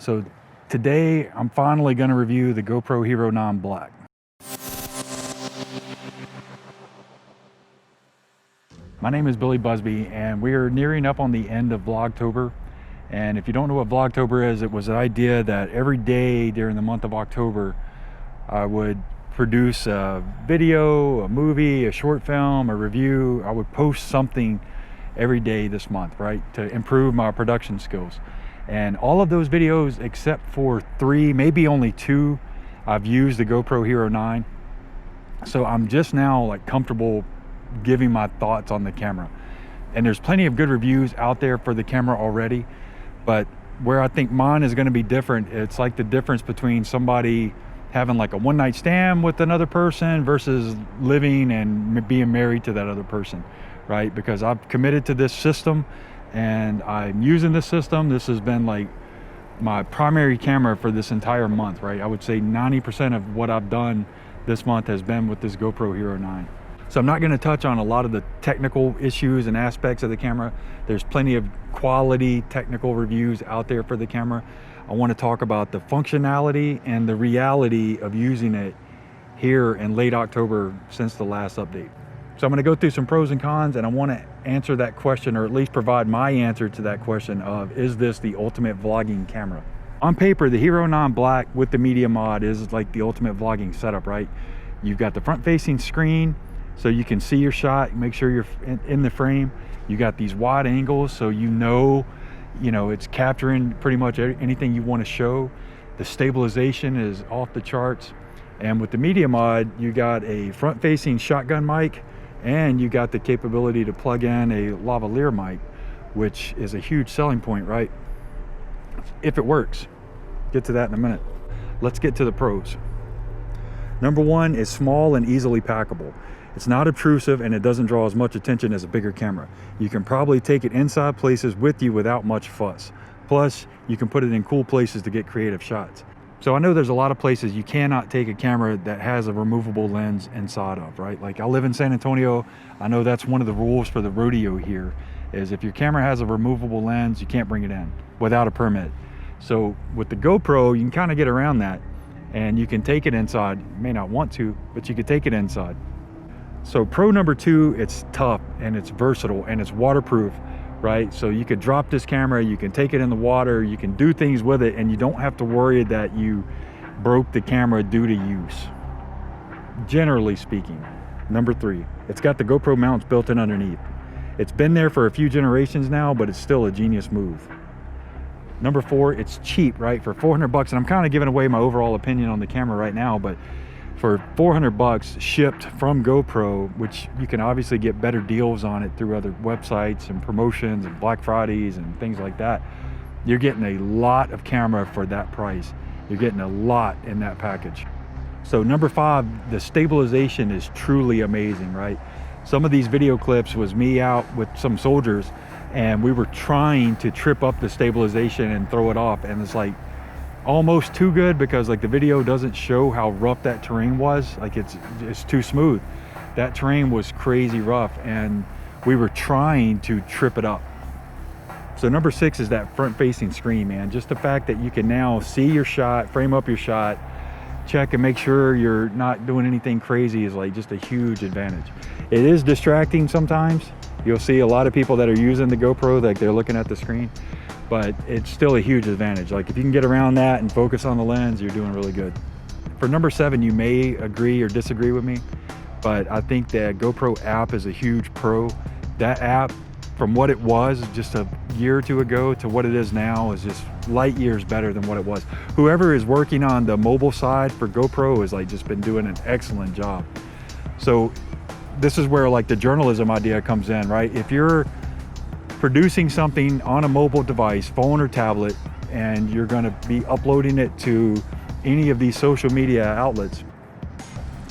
So today I'm finally going to review the GoPro Hero 9 Black. My name is Billy Busby and we are nearing up on the end of Vlogtober. And if you don't know what Vlogtober is, it was an idea that every day during the month of October I would produce a video, a movie, a short film, a review. I would post something every day this month, right, to improve my production skills. And all of those videos except for 3, maybe only 2, I've used the GoPro Hero 9. So I'm just now like comfortable giving my thoughts on the camera. And there's plenty of good reviews out there for the camera already, but where I think mine is going to be different, it's like the difference between somebody having like a one-night stand with another person versus living and being married to that other person, right? Because I've committed to this system and I'm using this system. This has been like my primary camera for this entire month, right? I would say 90% of what I've done this month has been with this GoPro Hero 9. So I'm not going to touch on a lot of the technical issues and aspects of the camera. There's plenty of quality technical reviews out there for the camera. I want to talk about the functionality and the reality of using it here in late October since the last update. So I'm going to go through some pros and cons, and I want to answer that question, or at least provide my answer to that question of, is this the ultimate vlogging camera? On paper, the Hero 9 Black with the media mod is like the ultimate vlogging setup, right? You've got the front facing screen so you can see your shot, make sure you're in the frame. You got these wide angles so you know it's capturing pretty much anything you want to show. The stabilization is off the charts. And with the media mod, you got a front facing shotgun mic, and you got the capability to plug in a lavalier mic, which is a huge selling point, right? If it works. Get to that in a minute. Let's get to the pros. Number 1 is small and easily packable. It's not obtrusive and it doesn't draw as much attention as a bigger camera. You can probably take it inside places with you without much fuss. Plus, you can put it in cool places to get creative shots. So I know there's a lot of places you cannot take a camera that has a removable lens inside of, right? Like I live in San Antonio. I know that's one of the rules for the rodeo here, is if your camera has a removable lens, you can't bring it in without a permit. So with the GoPro, you can kind of get around that and you can take it inside. You may not want to, but you could take it inside. So pro number 2, it's tough and it's versatile and it's waterproof, right? So you could drop this camera, you can take it in the water, you can do things with it, and you don't have to worry that you broke the camera due to use, generally speaking. Number 3, it's got the GoPro mounts built in underneath. It's been there for a few generations now, but it's still a genius move. Number 4, it's cheap, right? For 400 bucks, and I'm kind of giving away my overall opinion on the camera right now, but for 400 bucks shipped from GoPro, which you can obviously get better deals on it through other websites and promotions and Black Fridays and things like that, you're getting a lot of camera for that price. You're getting a lot in that package. So number 5, the stabilization is truly amazing, right? Some of these video clips was me out with some soldiers and we were trying to trip up the stabilization and throw it off, and it's like almost too good because like the video doesn't show how rough that terrain was. Like it's too smooth. That terrain was crazy rough and we were trying to trip it up. So number 6 is that front facing screen, man. Just the fact that you can now see your shot, frame up your shot, check and make sure you're not doing anything crazy is like just a huge advantage. It is distracting sometimes. You'll see a lot of people that are using the GoPro, like they're looking at the screen, but it's still a huge advantage. Like if you can get around that and focus on the lens, you're doing really good. For number 7, you may agree or disagree with me, but I think that GoPro app is a huge pro. That app, from what it was just a year or 2 ago to what it is now, is just light years better than what it was. Whoever is working on the mobile side for GoPro has like just been doing an excellent job. So this is where like the journalism idea comes in, right? If you're producing something on a mobile device, phone or tablet, and you're going to be uploading it to any of these social media outlets,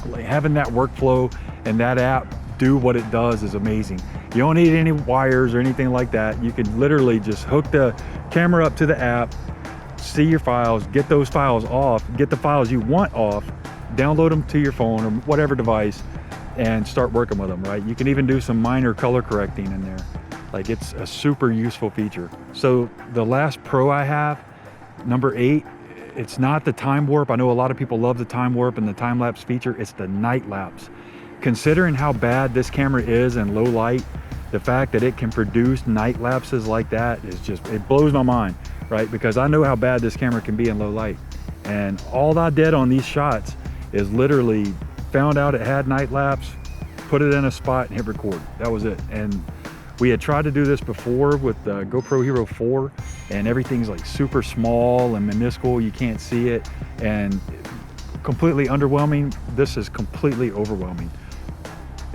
like having that workflow and that app do what it does is amazing. You don't need any wires or anything like that. You can literally just hook the camera up to the app, see your files, get those files off, get the files you want off, download them to your phone or whatever device, and start working with them, right? You can even do some minor color correcting in there. Like it's a super useful feature. So the last pro I have Number 8, it's not the time warp. I know a lot of people love the time warp and the time lapse feature. It's the night lapse. Considering how bad this camera is in low light, the fact that it can produce night lapses like that is just, it blows my mind, right? Because I know how bad this camera can be in low light. And all I did on these shots is literally found out it had night lapse, put it in a spot and hit record. That was it. And we had tried to do this before with the GoPro Hero 4, and everything's like super small and minuscule. You can't see it, and completely underwhelming. This is completely overwhelming.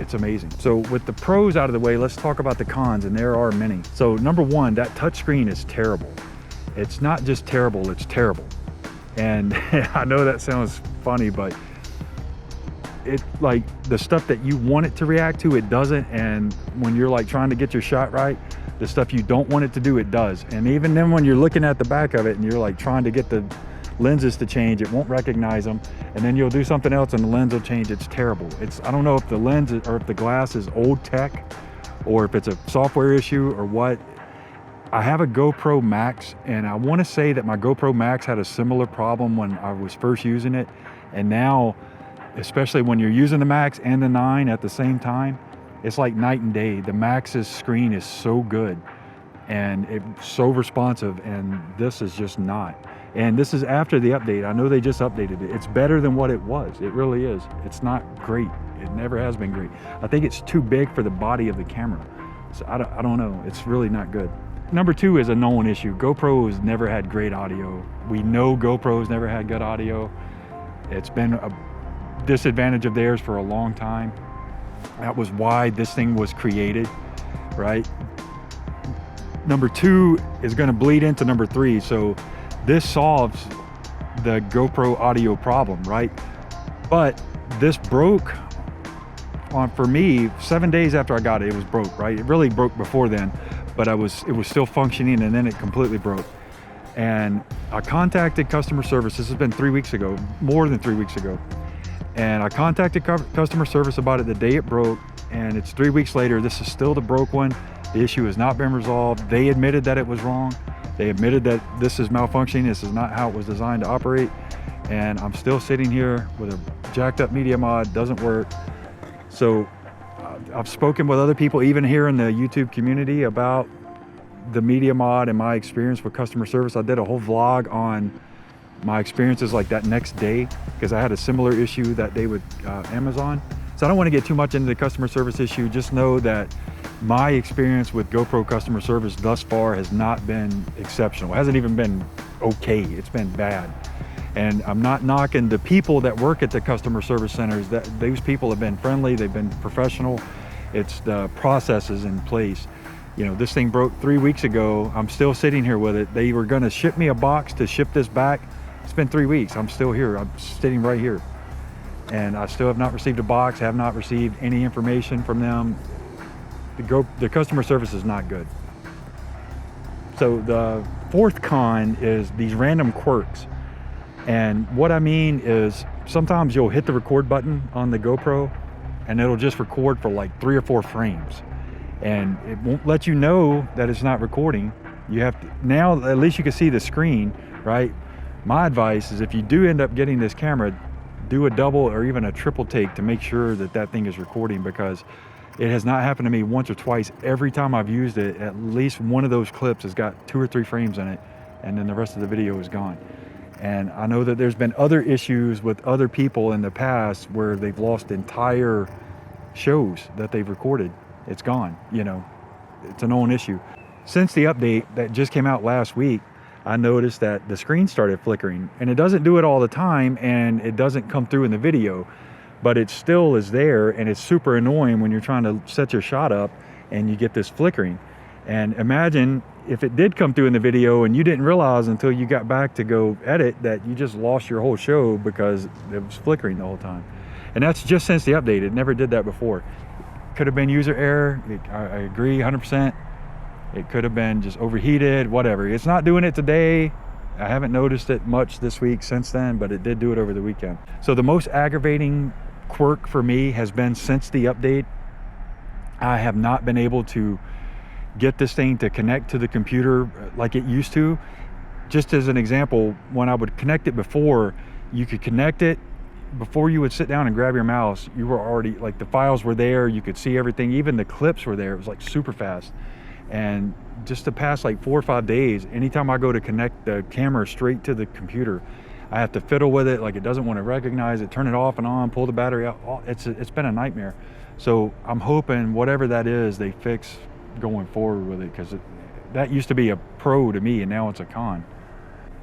It's amazing. So with the pros out of the way, let's talk about the cons, and there are many. So number 1, that touchscreen is terrible. It's not just terrible, it's terrible. And I know that sounds funny, but it, like, the stuff that you want it to react to, it doesn't. And when you're like trying to get your shot right, the stuff you don't want it to do, it does. And even then when you're looking at the back of it and you're like trying to get the lenses to change, it won't recognize them. And then you'll do something else and the lens will change. It's terrible. I don't know if the lens or if the glass is old tech or if it's a software issue or what. I have a GoPro Max, and I want to say that my GoPro Max had a similar problem when I was first using it. And now, especially when you're using the Max and the 9 at the same time, it's like night and day. The Max's screen is so good and it's so responsive, and this is just not. And this is after the update. I know they just updated it. It's better than what it was. It really is. It's not great. It never has been great. I think it's too big for the body of the camera. So I don't know. It's really not good. Number 2 is a known issue. GoPro has never had great audio. We know GoPro's never had good audio. It's been a disadvantage of theirs for a long time. That was why this thing was created, right? Number 2 is going to bleed into number 3. So this solves the GoPro audio problem, right? But this broke for me 7 days after I got it. It was broke, right? It really broke before then, but it was still functioning, and then it completely broke. And I contacted customer service. This has been 3 weeks ago, more than 3 weeks ago. And I contacted customer service about it the day it broke, and it's 3 weeks later. This is still the broke one. The issue has not been resolved. They admitted that it was wrong. They admitted that this is malfunctioning. This is not how it was designed to operate. And I'm still sitting here with a jacked up media mod, doesn't work. So I've spoken with other people, even here in the YouTube community, about the media mod and my experience with customer service. I did a whole vlog on my experiences like that next day, because I had a similar issue that day with Amazon. So I don't want to get too much into the customer service issue. Just know that my experience with GoPro customer service thus far has not been exceptional. It hasn't even been okay. It's been bad. And I'm not knocking the people that work at the customer service centers. Those people have been friendly, they've been professional. It's the processes in place. You know, this thing broke 3 weeks ago. I'm still sitting here with it. They were going to ship me a box to ship this back. It's been 3 weeks. I'm still here. I'm sitting right here. And I still have not received a box, have not received any information from them. The customer service is not good. So the 4th con is these random quirks. And what I mean is sometimes you'll hit the record button on the GoPro and it'll just record for like 3 or 4 frames. And it won't let you know that it's not recording. You have to, now at least you can see the screen, right? My advice is if you do end up getting this camera, do a double or even a triple take to make sure that that thing is recording, because it has not happened to me once or twice. Every time I've used it, at least one of those clips has got 2 or 3 frames in it, and then the rest of the video is gone. And I know that there's been other issues with other people in the past where they've lost entire shows that they've recorded. It's gone, you know, it's a known issue. Since the update that just came out last week, I noticed that the screen started flickering, and it doesn't do it all the time, and it doesn't come through in the video, but it still is there, and it's super annoying when you're trying to set your shot up and you get this flickering. And imagine if it did come through in the video and you didn't realize until you got back to go edit that you just lost your whole show because it was flickering the whole time. And that's just since the update. It never did that before. Could have been user error. I agree 100%. It could have been just overheated, whatever. It's not doing it today. I haven't noticed it much this week since then, but it did do it over the weekend. So the most aggravating quirk for me has been since the update, I have not been able to get this thing to connect to the computer like it used to. just as an example, when I would connect it before, you could connect it before you would sit down and grab your mouse. You were already, like, the files were there, you could see everything, even the clips were there. It was like super fast. And just the past like 4 or 5 days, anytime I go to connect the camera straight to the computer, I have to fiddle with it, like it doesn't want to recognize it, turn it off and on, pull the battery out. It's been a nightmare. So I'm hoping whatever that is, they fix going forward with it, because that used to be a pro to me and now it's a con.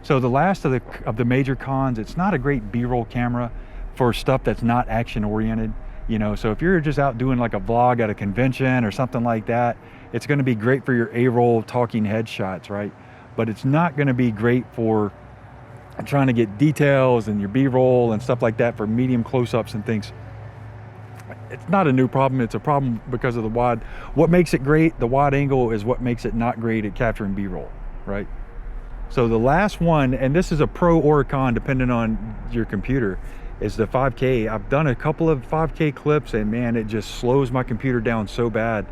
So the last of the major cons, it's not a great B-roll camera for stuff that's not action oriented. You know, so if you're just out doing like a vlog at a convention or something like that, it's going to be great for your A-roll talking head shots, right? But it's not going to be great for trying to get details and your B-roll and stuff like that for medium close-ups and things. It's not a new problem, it's a problem because of the wide. What makes it great, the wide angle, is what makes it not great at capturing B-roll, right? So the last one, and this is a pro or a con depending on your computer, is the 5K. I've done a couple of 5K clips and man, it just slows my computer down so bad.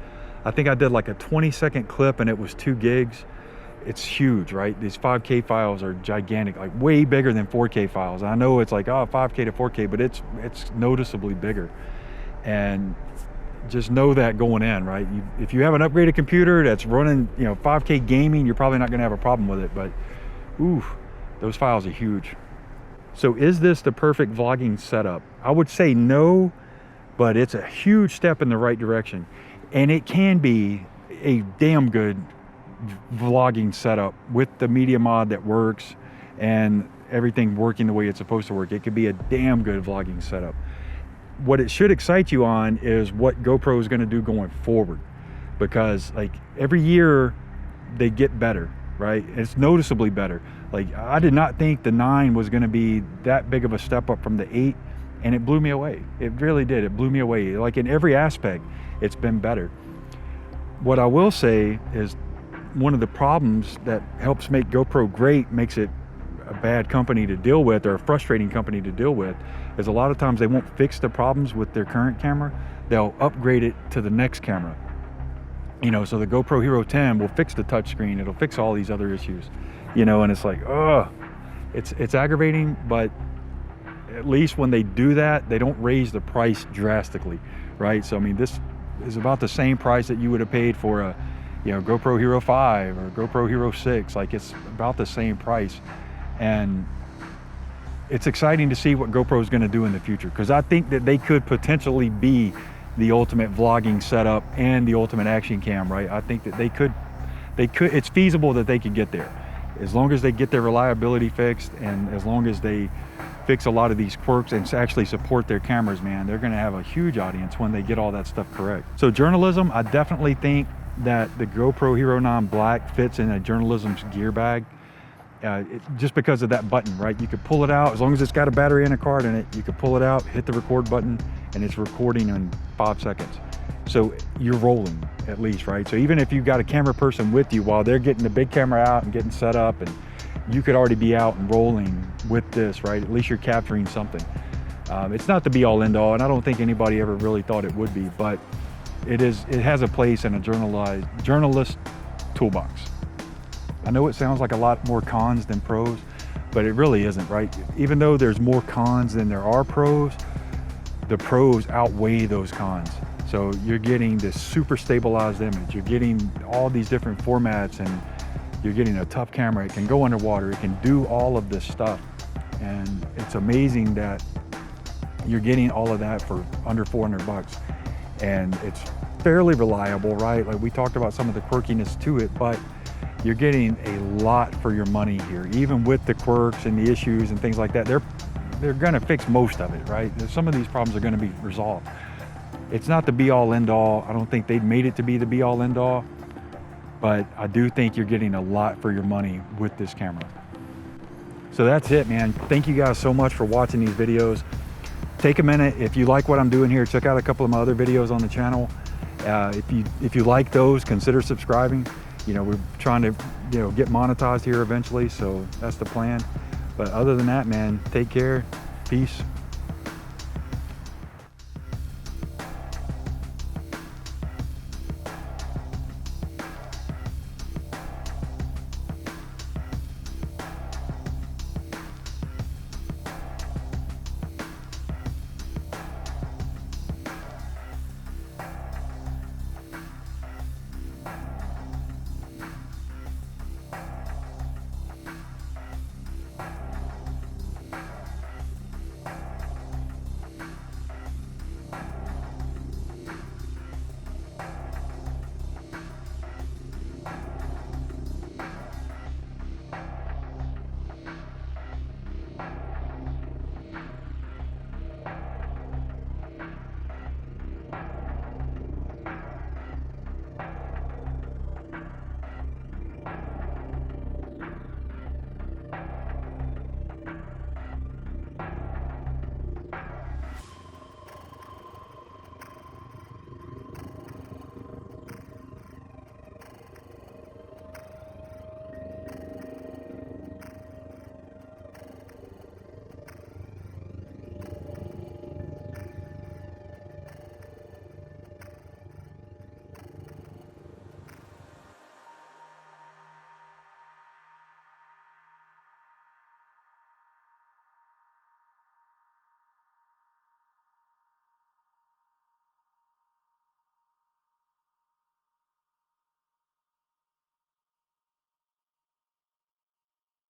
I think I did like a 20-second clip and it was 2 gigs. It's huge, right? These 5K files are gigantic, like way bigger than 4K files. I know it's like, oh, 5K to 4K, but it's noticeably bigger. And just know that going in, right? If you have an upgraded computer that's running, 5K gaming, you're probably not gonna have a problem with it, but ooh, those files are huge. So is this the perfect vlogging setup? I would say no, but it's a huge step in the right direction. And it can be a damn good vlogging setup with the media mod that works and everything working the way it's supposed to work. It could be a damn good vlogging setup. What it should excite you on is what GoPro is going to do going forward, because like every year they get better, right? It's noticeably better. Like I did not think the 9 was going to be that big of a step up from the 8, and it blew me away. It really did. It blew me away. Like in every aspect, it's been better. What I will say is one of the problems that helps make GoPro great, makes it a bad company to deal with or a frustrating company to deal with, is a lot of times they won't fix the problems with their current camera. They'll upgrade it to the next camera. So the GoPro Hero 10 will fix the touchscreen. It'll fix all these other issues, and it's like, oh, it's aggravating, but at least when they do that, they don't raise the price drastically, right? So, I mean, this is about the same price that you would have paid for a, GoPro Hero 5 or GoPro Hero 6. Like it's about the same price. And it's exciting to see what GoPro is going to do in the future, because I think that they could potentially be the ultimate vlogging setup and the ultimate action cam, right? I think that they could, it's feasible that they could get there, as long as they get their reliability fixed, and as long as they fix a lot of these quirks and actually support their cameras, man. They're going to have a huge audience when they get all that stuff correct. So journalism, I definitely think that the GoPro Hero 9 Black fits in a journalism's gear bag. Just because of that button, right? You could pull it out, as long as it's got a battery and a card in it, you could pull it out, hit the record button, and it's recording in 5 seconds. So you're rolling at least, right? So even if you've got a camera person with you while they're getting the big camera out and getting set up, and you could already be out and rolling with this, right? At least you're capturing something. It's not the be all end all, and I don't think anybody ever really thought it would be, but it has a place in a journalist toolbox. I know it sounds like a lot more cons than pros, but it really isn't, right? Even though there's more cons than there are pros, the pros outweigh those cons. So you're getting this super stabilized image, you're getting all these different formats, and you're getting a tough camera. It can go underwater, it can do all of this stuff. And it's amazing that you're getting all of that for under 400 bucks. And it's fairly reliable, right? Like we talked about some of the quirkiness to it, but you're getting a lot for your money here. Even with the quirks and the issues and things like that, they're gonna fix most of it, right? Some of these problems are gonna be resolved. It's not the be all end all. I don't think they've made it to be the be all end all, but I do think you're getting a lot for your money with this camera. So that's it, man. Thank you guys so much for watching these videos. Take a minute, if you like what I'm doing here, check out a couple of my other videos on the channel. If you like those, consider subscribing. We're trying to, get monetized here eventually, so that's the plan. But other than that, man, take care, peace.